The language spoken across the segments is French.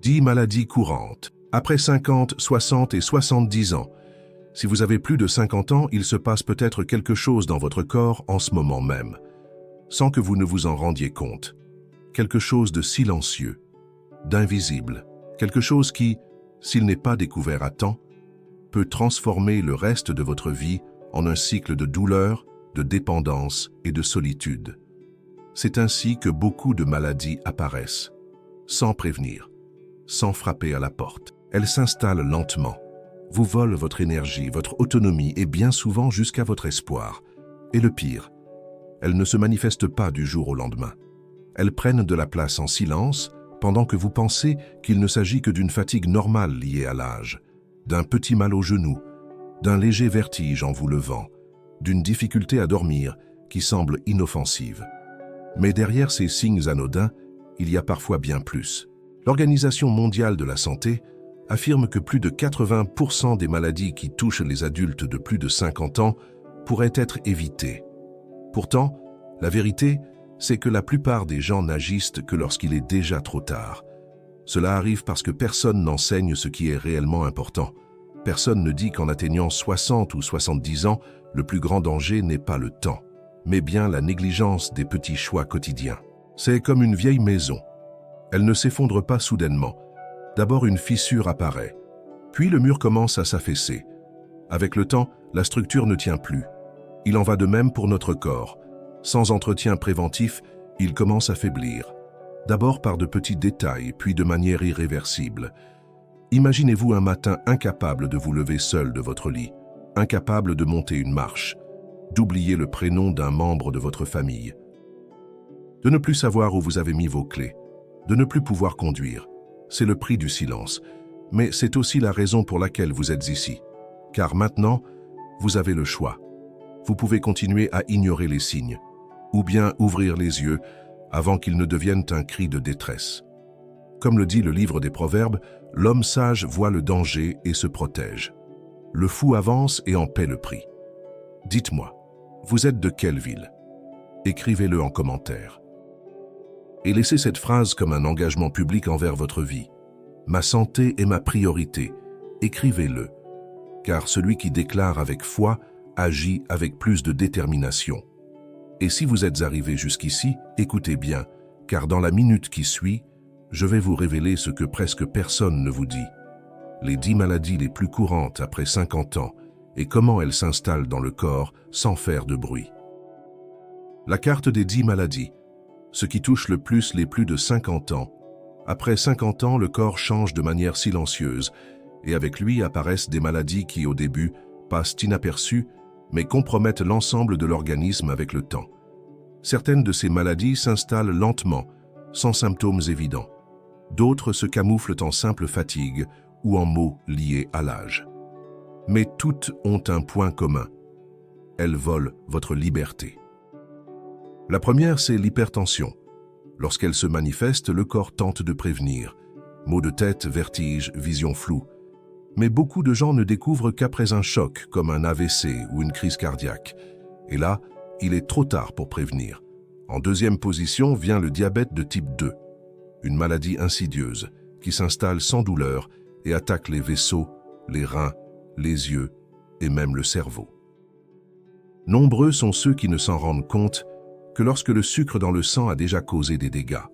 10 maladies courantes. Après 50, 60 et 70 ans. Si vous avez plus de 50 ans, il se passe peut-être quelque chose dans votre corps en ce moment même, sans que vous ne vous en rendiez compte. Quelque chose de silencieux, d'invisible, quelque chose qui, s'il n'est pas découvert à temps, peut transformer le reste de votre vie en un cycle de douleur, de dépendance et de solitude. C'est ainsi que beaucoup de maladies apparaissent, sans prévenir, sans frapper à la porte. Elles s'installent lentement, vous volent votre énergie, votre autonomie et bien souvent jusqu'à votre espoir. Et le pire, elles ne se manifestent pas du jour au lendemain. Elles prennent de la place en silence pendant que vous pensez qu'il ne s'agit que d'une fatigue normale liée à l'âge, d'un petit mal au genou, d'un léger vertige en vous levant, d'une difficulté à dormir qui semble inoffensive. Mais derrière ces signes anodins, il y a parfois bien plus. L'Organisation mondiale de la santé affirme que plus de 80% des maladies qui touchent les adultes de plus de 50 ans pourraient être évitées. Pourtant, la vérité, c'est que la plupart des gens n'agissent que lorsqu'il est déjà trop tard. Cela arrive parce que personne n'enseigne ce qui est réellement important. Personne ne dit qu'en atteignant 60 ou 70 ans, le plus grand danger n'est pas le temps, mais bien la négligence des petits choix quotidiens. C'est comme une vieille maison. Elle ne s'effondre pas soudainement. D'abord, une fissure apparaît, puis le mur commence à s'affaisser. Avec le temps, la structure ne tient plus. Il en va de même pour notre corps. Sans entretien préventif, il commence à faiblir. D'abord par de petits détails, puis de manière irréversible. Imaginez-vous un matin incapable de vous lever seul de votre lit, incapable de monter une marche, d'oublier le prénom d'un membre de votre famille, de ne plus savoir où vous avez mis vos clés, de ne plus pouvoir conduire. C'est le prix du silence, mais c'est aussi la raison pour laquelle vous êtes ici. Car maintenant, vous avez le choix. Vous pouvez continuer à ignorer les signes, ou bien ouvrir les yeux avant qu'ils ne deviennent un cri de détresse. Comme le dit le livre des Proverbes, l'homme sage voit le danger et se protège. Le fou avance et en paie le prix. Dites-moi, vous êtes de quelle ville? Écrivez-le en commentaire. Et laissez cette phrase comme un engagement public envers votre vie. Ma santé est ma priorité. Écrivez-le, car celui qui déclare avec foi agit avec plus de détermination. Et si vous êtes arrivé jusqu'ici, écoutez bien, car dans la minute qui suit, je vais vous révéler ce que presque personne ne vous dit. Les 10 maladies les plus courantes après 50 ans et comment elles s'installent dans le corps sans faire de bruit. La carte des 10 maladies. Ce qui touche le plus les plus de 50 ans. Après 50 ans, le corps change de manière silencieuse et avec lui apparaissent des maladies qui, au début, passent inaperçues mais compromettent l'ensemble de l'organisme avec le temps. Certaines de ces maladies s'installent lentement, sans symptômes évidents. D'autres se camouflent en simple fatigue ou en maux liés à l'âge. Mais toutes ont un point commun. Elles volent votre liberté. La première, c'est l'hypertension. Lorsqu'elle se manifeste, le corps tente de prévenir. Maux de tête, vertige, vision floue. Mais beaucoup de gens ne découvrent qu'après un choc, comme un AVC ou une crise cardiaque. Et là, il est trop tard pour prévenir. En deuxième position vient le diabète de type 2, une maladie insidieuse qui s'installe sans douleur et attaque les vaisseaux, les reins, les yeux et même le cerveau. Nombreux sont ceux qui ne s'en rendent compte que lorsque le sucre dans le sang a déjà causé des dégâts.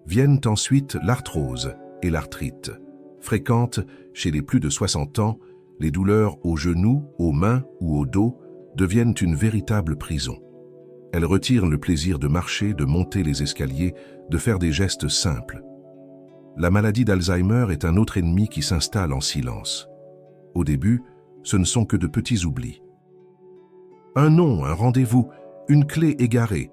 Viennent ensuite l'arthrose et l'arthrite. Fréquentes chez les plus de 60 ans, les douleurs aux genoux, aux mains ou au dos deviennent une véritable prison. Elles retirent le plaisir de marcher, de monter les escaliers, de faire des gestes simples. La maladie d'Alzheimer est un autre ennemi qui s'installe en silence. Au début, ce ne sont que de petits oublis. Un nom, un rendez-vous, une clé égarée.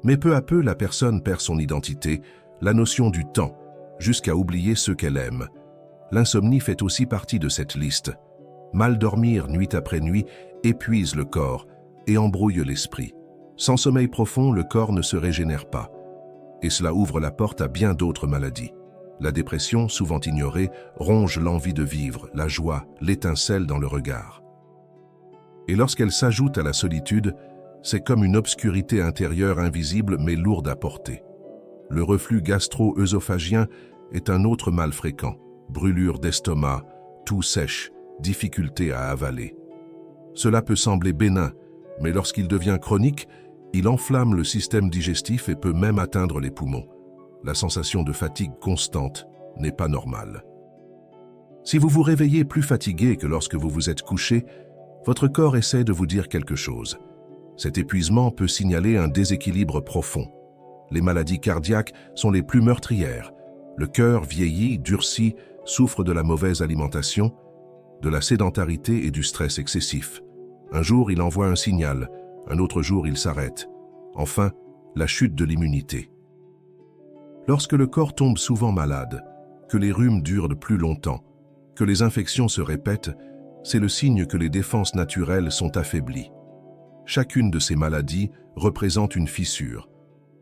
Mais peu à peu, la personne perd son identité, la notion du temps, jusqu'à oublier ceux qu'elle aime. L'insomnie fait aussi partie de cette liste. Mal dormir nuit après nuit épuise le corps et embrouille l'esprit. Sans sommeil profond, le corps ne se régénère pas. Et cela ouvre la porte à bien d'autres maladies. La dépression, souvent ignorée, ronge l'envie de vivre, la joie, l'étincelle dans le regard. Et lorsqu'elle s'ajoute à la solitude, c'est comme une obscurité intérieure invisible mais lourde à porter. Le reflux gastro-œsophagien est un autre mal fréquent. Brûlure d'estomac, toux sèche, difficulté à avaler. Cela peut sembler bénin, mais lorsqu'il devient chronique, il enflamme le système digestif et peut même atteindre les poumons. La sensation de fatigue constante n'est pas normale. Si vous vous réveillez plus fatigué que lorsque vous vous êtes couché, votre corps essaie de vous dire quelque chose. Cet épuisement peut signaler un déséquilibre profond. Les maladies cardiaques sont les plus meurtrières. Le cœur vieillit, durcit, souffre de la mauvaise alimentation, de la sédentarité et du stress excessif. Un jour, il envoie un signal, un autre jour, il s'arrête. Enfin, la chute de l'immunité. Lorsque le corps tombe souvent malade, que les rhumes durent de plus longtemps, que les infections se répètent, c'est le signe que les défenses naturelles sont affaiblies. Chacune de ces maladies représente une fissure,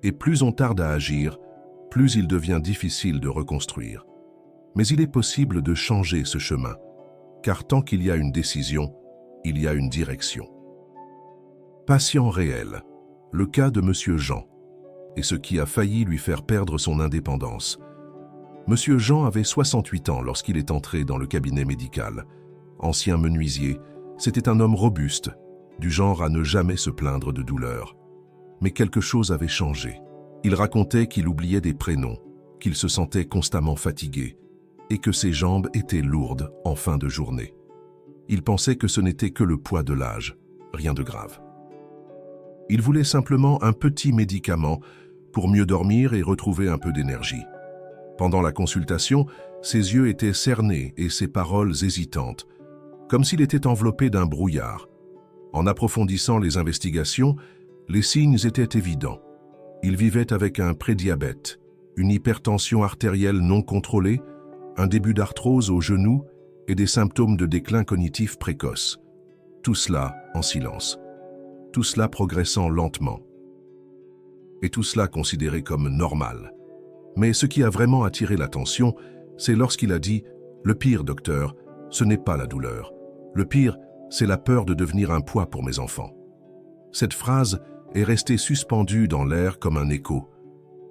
et plus on tarde à agir, plus il devient difficile de reconstruire. Mais il est possible de changer ce chemin, car tant qu'il y a une décision, il y a une direction. Patient réel, le cas de Monsieur Jean, et ce qui a failli lui faire perdre son indépendance. Monsieur Jean avait 68 ans lorsqu'il est entré dans le cabinet médical. Ancien menuisier, c'était un homme robuste, du genre à ne jamais se plaindre de douleur. Mais quelque chose avait changé. Il racontait qu'il oubliait des prénoms, qu'il se sentait constamment fatigué, et que ses jambes étaient lourdes en fin de journée. Il pensait que ce n'était que le poids de l'âge, rien de grave. Il voulait simplement un petit médicament pour mieux dormir et retrouver un peu d'énergie. Pendant la consultation, ses yeux étaient cernés et ses paroles hésitantes, comme s'il était enveloppé d'un brouillard. En approfondissant les investigations, les signes étaient évidents. Il vivait avec un prédiabète, une hypertension artérielle non contrôlée, un début d'arthrose au genou et des symptômes de déclin cognitif précoce. Tout cela en silence. Tout cela progressant lentement. Et tout cela considéré comme normal. Mais ce qui a vraiment attiré l'attention, c'est lorsqu'il a dit « Le pire, docteur, ce n'est pas la douleur. Le pire, c'est la peur de devenir un poids pour mes enfants. » Cette phrase est restée suspendue dans l'air comme un écho.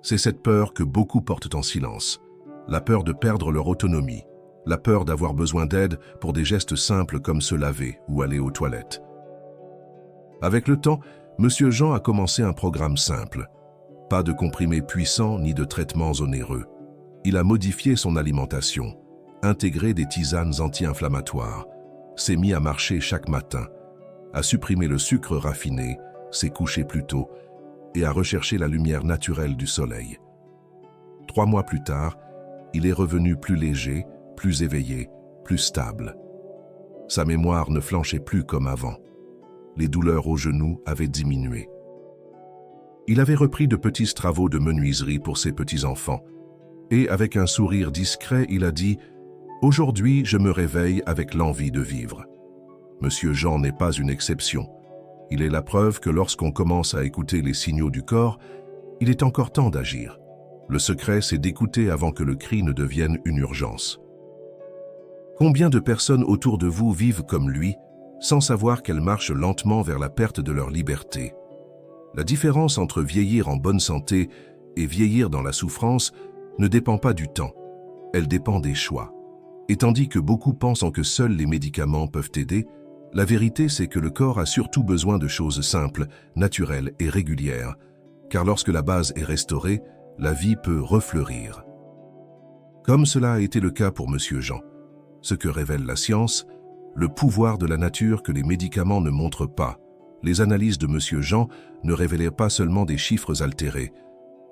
C'est cette peur que beaucoup portent en silence. La peur de perdre leur autonomie. La peur d'avoir besoin d'aide pour des gestes simples comme se laver ou aller aux toilettes. Avec le temps, Monsieur Jean a commencé un programme simple. Pas de comprimés puissants ni de traitements onéreux. Il a modifié son alimentation, intégré des tisanes anti-inflammatoires, s'est mis à marcher chaque matin, a supprimé le sucre raffiné, s'est couché plus tôt et a recherché la lumière naturelle du soleil. 3 mois plus tard, il est revenu plus léger, plus éveillé, plus stable. Sa mémoire ne flanchait plus comme avant. Les douleurs aux genoux avaient diminué. Il avait repris de petits travaux de menuiserie pour ses petits-enfants. Et avec un sourire discret, il a dit « Aujourd'hui, je me réveille avec l'envie de vivre. » Monsieur Jean n'est pas une exception. Il est la preuve que lorsqu'on commence à écouter les signaux du corps, il est encore temps d'agir. Le secret, c'est d'écouter avant que le cri ne devienne une urgence. Combien de personnes autour de vous vivent comme lui, sans savoir qu'elles marchent lentement vers la perte de leur liberté? La différence entre vieillir en bonne santé et vieillir dans la souffrance ne dépend pas du temps, elle dépend des choix. Et tandis que beaucoup pensent que seuls les médicaments peuvent aider, la vérité c'est que le corps a surtout besoin de choses simples, naturelles et régulières, car lorsque la base est restaurée, la vie peut refleurir. Comme cela a été le cas pour Monsieur Jean. Ce que révèle la science, le pouvoir de la nature que les médicaments ne montrent pas. Les analyses de Monsieur Jean ne révélaient pas seulement des chiffres altérés.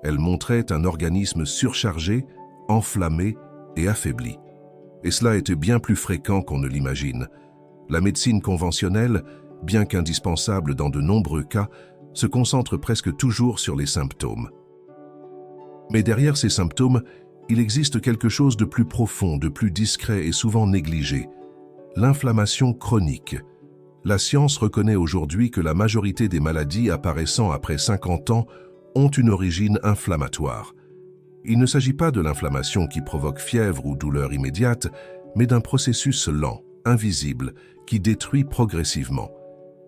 Elles montraient un organisme surchargé, enflammé et affaibli. Et cela était bien plus fréquent qu'on ne l'imagine. La médecine conventionnelle, bien qu'indispensable dans de nombreux cas, se concentre presque toujours sur les symptômes. Mais derrière ces symptômes, il existe quelque chose de plus profond, de plus discret et souvent négligé. L'inflammation chronique. La science reconnaît aujourd'hui que la majorité des maladies apparaissant après 50 ans ont une origine inflammatoire. Il ne s'agit pas de l'inflammation qui provoque fièvre ou douleur immédiate, mais d'un processus lent, invisible, qui détruit progressivement.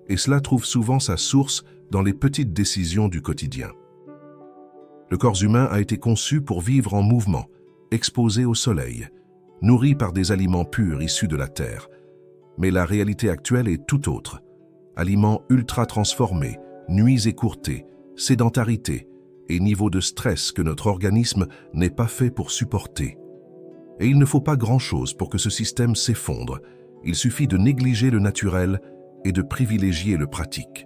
Et cela trouve souvent sa source dans les petites décisions du quotidien. Le corps humain a été conçu pour vivre en mouvement, exposés au soleil, nourris par des aliments purs issus de la terre. Mais la réalité actuelle est tout autre. Aliments ultra transformés, nuits écourtées, sédentarité et niveau de stress que notre organisme n'est pas fait pour supporter. Et il ne faut pas grand-chose pour que ce système s'effondre. Il suffit de négliger le naturel et de privilégier le pratique.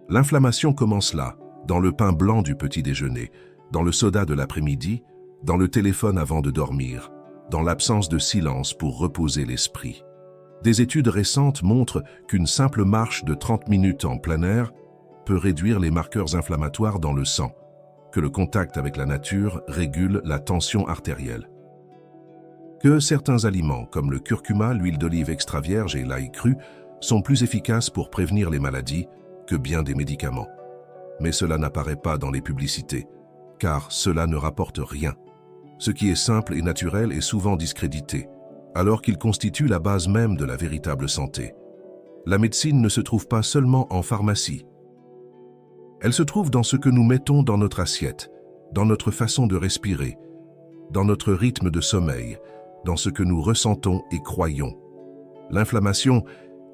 L'inflammation commence là, dans le pain blanc du petit déjeuner, dans le soda de l'après-midi, dans le téléphone avant de dormir, dans l'absence de silence pour reposer l'esprit. Des études récentes montrent qu'une simple marche de 30 minutes en plein air peut réduire les marqueurs inflammatoires dans le sang, que le contact avec la nature régule la tension artérielle. Que certains aliments, comme le curcuma, l'huile d'olive extra vierge et l'ail cru, sont plus efficaces pour prévenir les maladies que bien des médicaments. Mais cela n'apparaît pas dans les publicités, car cela ne rapporte rien. Ce qui est simple et naturel est souvent discrédité, alors qu'il constitue la base même de la véritable santé. La médecine ne se trouve pas seulement en pharmacie. Elle se trouve dans ce que nous mettons dans notre assiette, dans notre façon de respirer, dans notre rythme de sommeil, dans ce que nous ressentons et croyons. L'inflammation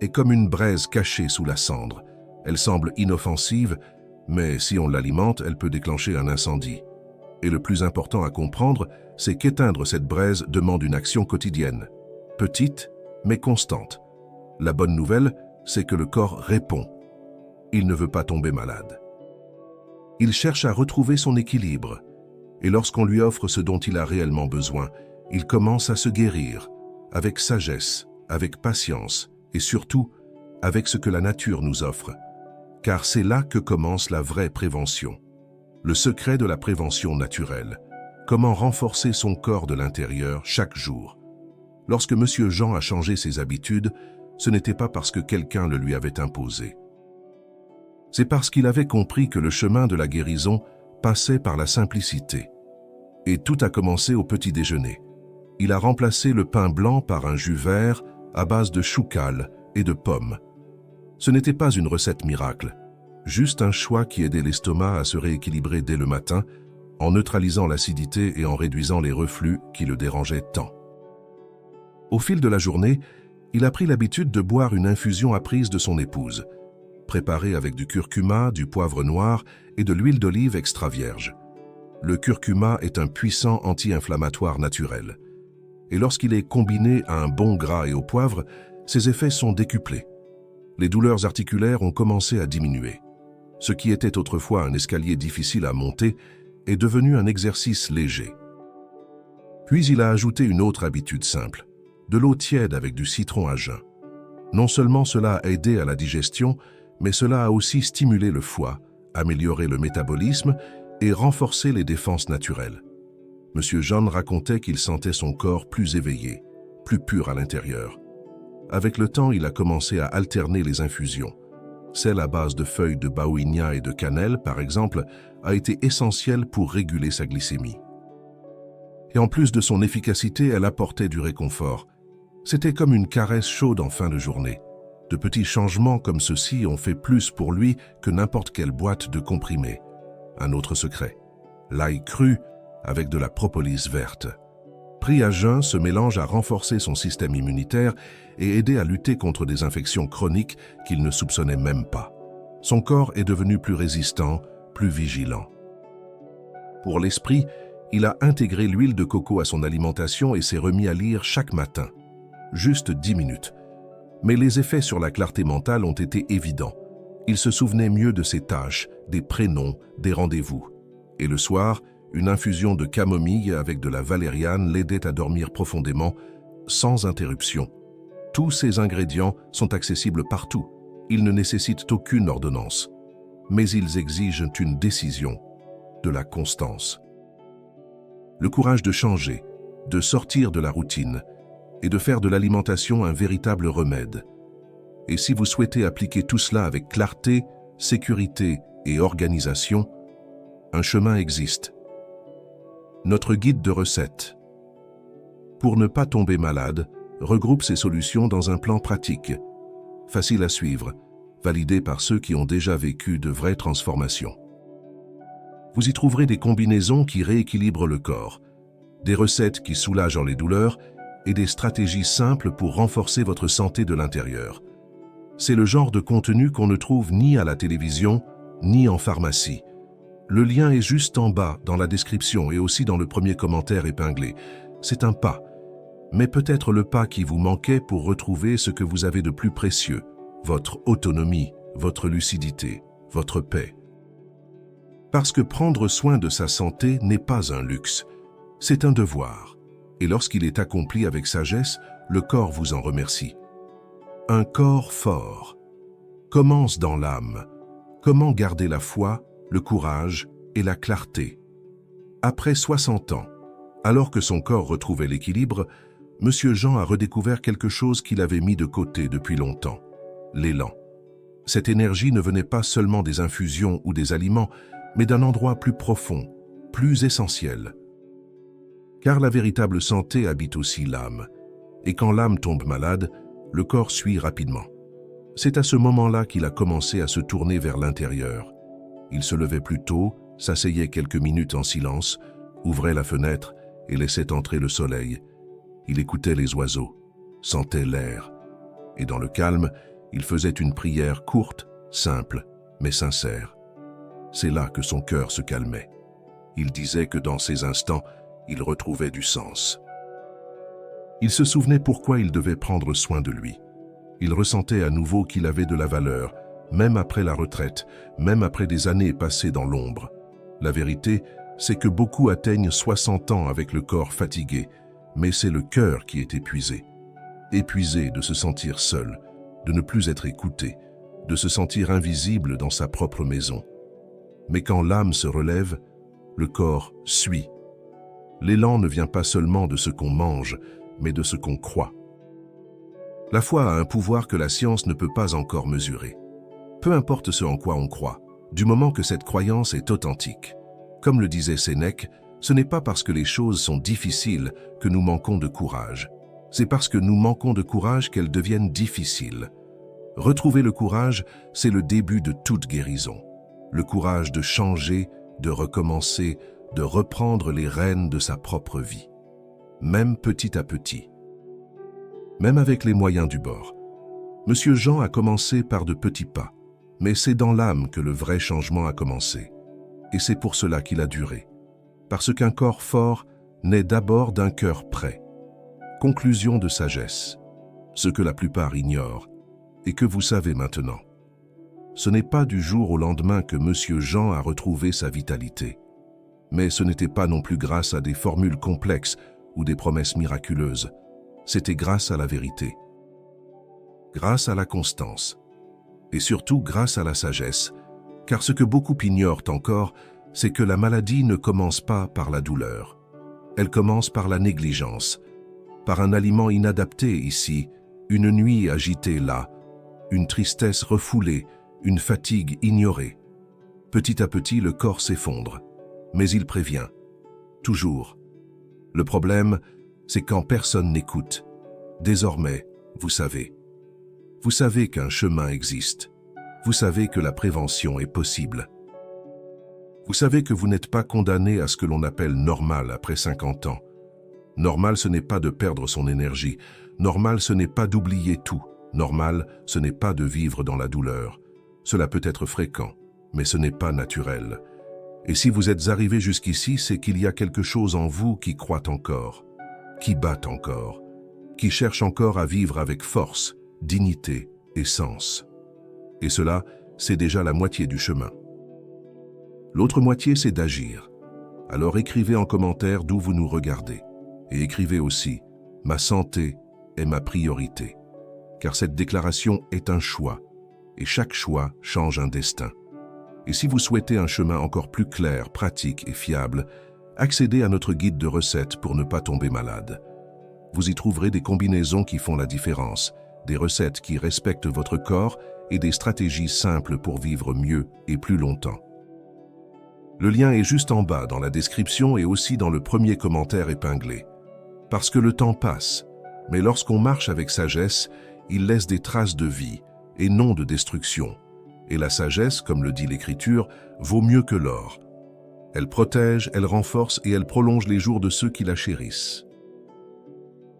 est comme une braise cachée sous la cendre. Elle semble inoffensive, mais si on l'alimente, elle peut déclencher un incendie. Et le plus important à comprendre, c'est qu'éteindre cette braise demande une action quotidienne, petite mais constante. La bonne nouvelle, c'est que le corps répond. Il ne veut pas tomber malade. Il cherche à retrouver son équilibre. Et lorsqu'on lui offre ce dont il a réellement besoin, il commence à se guérir, avec sagesse, avec patience et surtout avec ce que la nature nous offre. Car c'est là que commence la vraie prévention. Le secret de la prévention naturelle. Comment renforcer son corps de l'intérieur chaque jour. Lorsque M. Jean a changé ses habitudes, ce n'était pas parce que quelqu'un le lui avait imposé. C'est parce qu'il avait compris que le chemin de la guérison passait par la simplicité. Et tout a commencé au petit déjeuner. Il a remplacé le pain blanc par un jus vert à base de chou cale et de pommes. Ce n'était pas une recette miracle, juste un choix qui aidait l'estomac à se rééquilibrer dès le matin, en neutralisant l'acidité et en réduisant les reflux qui le dérangeaient tant. Au fil de la journée, il a pris l'habitude de boire une infusion apprise de son épouse, préparée avec du curcuma, du poivre noir et de l'huile d'olive extra vierge. Le curcuma est un puissant anti-inflammatoire naturel. Et lorsqu'il est combiné à un bon gras et au poivre, ses effets sont décuplés. Les douleurs articulaires ont commencé à diminuer. Ce qui était autrefois un escalier difficile à monter est devenu un exercice léger. Puis il a ajouté une autre habitude simple, de l'eau tiède avec du citron à jeun. Non seulement cela a aidé à la digestion, mais cela a aussi stimulé le foie, amélioré le métabolisme et renforcé les défenses naturelles. Monsieur Jean racontait qu'il sentait son corps plus éveillé, plus pur à l'intérieur. Avec le temps, il a commencé à alterner les infusions. Celle à base de feuilles de baouinia et de cannelle, par exemple, a été essentielle pour réguler sa glycémie. Et en plus de son efficacité, elle apportait du réconfort. C'était comme une caresse chaude en fin de journée. De petits changements comme ceux-ci ont fait plus pour lui que n'importe quelle boîte de comprimés. Un autre secret, l'ail cru avec de la propolis verte. Pris à jeun, ce mélange a renforcé son système immunitaire et aidé à lutter contre des infections chroniques qu'il ne soupçonnait même pas. Son corps est devenu plus résistant, plus vigilant. Pour l'esprit, il a intégré l'huile de coco à son alimentation et s'est remis à lire chaque matin. Juste 10 minutes. Mais les effets sur la clarté mentale ont été évidents. Il se souvenait mieux de ses tâches, des prénoms, des rendez-vous. Et le soir, une infusion de camomille avec de la valériane l'aidait à dormir profondément, sans interruption. Tous ces ingrédients sont accessibles partout. Ils ne nécessitent aucune ordonnance. Mais ils exigent une décision, de la constance. Le courage de changer, de sortir de la routine et de faire de l'alimentation un véritable remède. Et si vous souhaitez appliquer tout cela avec clarté, sécurité et organisation, un chemin existe. Notre guide de recettes. Pour ne pas tomber malade, regroupe ces solutions dans un plan pratique, facile à suivre, validé par ceux qui ont déjà vécu de vraies transformations. Vous y trouverez des combinaisons qui rééquilibrent le corps, des recettes qui soulagent les douleurs et des stratégies simples pour renforcer votre santé de l'intérieur. C'est le genre de contenu qu'on ne trouve ni à la télévision, ni en pharmacie. Le lien est juste en bas, dans la description et aussi dans le premier commentaire épinglé. C'est un pas, mais peut-être le pas qui vous manquait pour retrouver ce que vous avez de plus précieux, votre autonomie, votre lucidité, votre paix. Parce que prendre soin de sa santé n'est pas un luxe, c'est un devoir. Et lorsqu'il est accompli avec sagesse, le corps vous en remercie. Un corps fort commence dans l'âme. Comment garder la foi, le courage et la clarté? Après 60 ans, alors que son corps retrouvait l'équilibre, Monsieur Jean a redécouvert quelque chose qu'il avait mis de côté depuis longtemps, l'élan. Cette énergie ne venait pas seulement des infusions ou des aliments, mais d'un endroit plus profond, plus essentiel. Car la véritable santé habite aussi l'âme. Et quand l'âme tombe malade, le corps suit rapidement. C'est à ce moment-là qu'il a commencé à se tourner vers l'intérieur. Il se levait plus tôt, s'asseyait quelques minutes en silence, ouvrait la fenêtre et laissait entrer le soleil. Il écoutait les oiseaux, sentait l'air. Et dans le calme, il faisait une prière courte, simple, mais sincère. C'est là que son cœur se calmait. Il disait que dans ces instants, il retrouvait du sens. Il se souvenait pourquoi il devait prendre soin de lui. Il ressentait à nouveau qu'il avait de la valeur, même après la retraite, même après des années passées dans l'ombre. La vérité, c'est que beaucoup atteignent 60 ans avec le corps fatigué, mais c'est le cœur qui est épuisé. Épuisé de se sentir seul, de ne plus être écouté, de se sentir invisible dans sa propre maison. Mais quand l'âme se relève, le corps suit. L'élan ne vient pas seulement de ce qu'on mange, mais de ce qu'on croit. La foi a un pouvoir que la science ne peut pas encore mesurer. Peu importe ce en quoi on croit, du moment que cette croyance est authentique. Comme le disait Sénèque, ce n'est pas parce que les choses sont difficiles que nous manquons de courage. C'est parce que nous manquons de courage qu'elles deviennent difficiles. Retrouver le courage, c'est le début de toute guérison. Le courage de changer, de recommencer, de reprendre les rênes de sa propre vie. Même petit à petit. Même avec les moyens du bord. Monsieur Jean a commencé par de petits pas, mais c'est dans l'âme que le vrai changement a commencé. Et c'est pour cela qu'il a duré. Parce qu'un corps fort naît d'abord d'un cœur prêt. Conclusion de sagesse. Ce que la plupart ignorent, et que vous savez maintenant. Ce n'est pas du jour au lendemain que Monsieur Jean a retrouvé sa vitalité. Mais ce n'était pas non plus grâce à des formules complexes ou des promesses miraculeuses. C'était grâce à la vérité. Grâce à la constance. Et surtout grâce à la sagesse. Car ce que beaucoup ignorent encore, c'est que la maladie ne commence pas par la douleur. Elle commence par la négligence, par un aliment inadapté ici, une nuit agitée là, une tristesse refoulée, une fatigue ignorée. Petit à petit, le corps s'effondre, mais il prévient. Toujours. Le problème, c'est quand personne n'écoute. Désormais, vous savez. Vous savez qu'un chemin existe. Vous savez que la prévention est possible. Vous savez que vous n'êtes pas condamné à ce que l'on appelle normal après 50 ans. Normal, ce n'est pas de perdre son énergie. Normal, ce n'est pas d'oublier tout. Normal, ce n'est pas de vivre dans la douleur. Cela peut être fréquent, mais ce n'est pas naturel. Et si vous êtes arrivé jusqu'ici, c'est qu'il y a quelque chose en vous qui croit encore, qui bat encore, qui cherche encore à vivre avec force, dignité et sens. Et cela, c'est déjà la moitié du chemin. L'autre moitié, c'est d'agir. Alors écrivez en commentaire d'où vous nous regardez. Et écrivez aussi « Ma santé est ma priorité ». Car cette déclaration est un choix. Et chaque choix change un destin. Et si vous souhaitez un chemin encore plus clair, pratique et fiable, accédez à notre guide de recettes pour ne pas tomber malade. Vous y trouverez des combinaisons qui font la différence, des recettes qui respectent votre corps et des stratégies simples pour vivre mieux et plus longtemps. Le lien est juste en bas dans la description et aussi dans le premier commentaire épinglé. Parce que le temps passe, mais lorsqu'on marche avec sagesse, il laisse des traces de vie et non de destruction. Et la sagesse, comme le dit l'Écriture, vaut mieux que l'or. Elle protège, elle renforce et elle prolonge les jours de ceux qui la chérissent.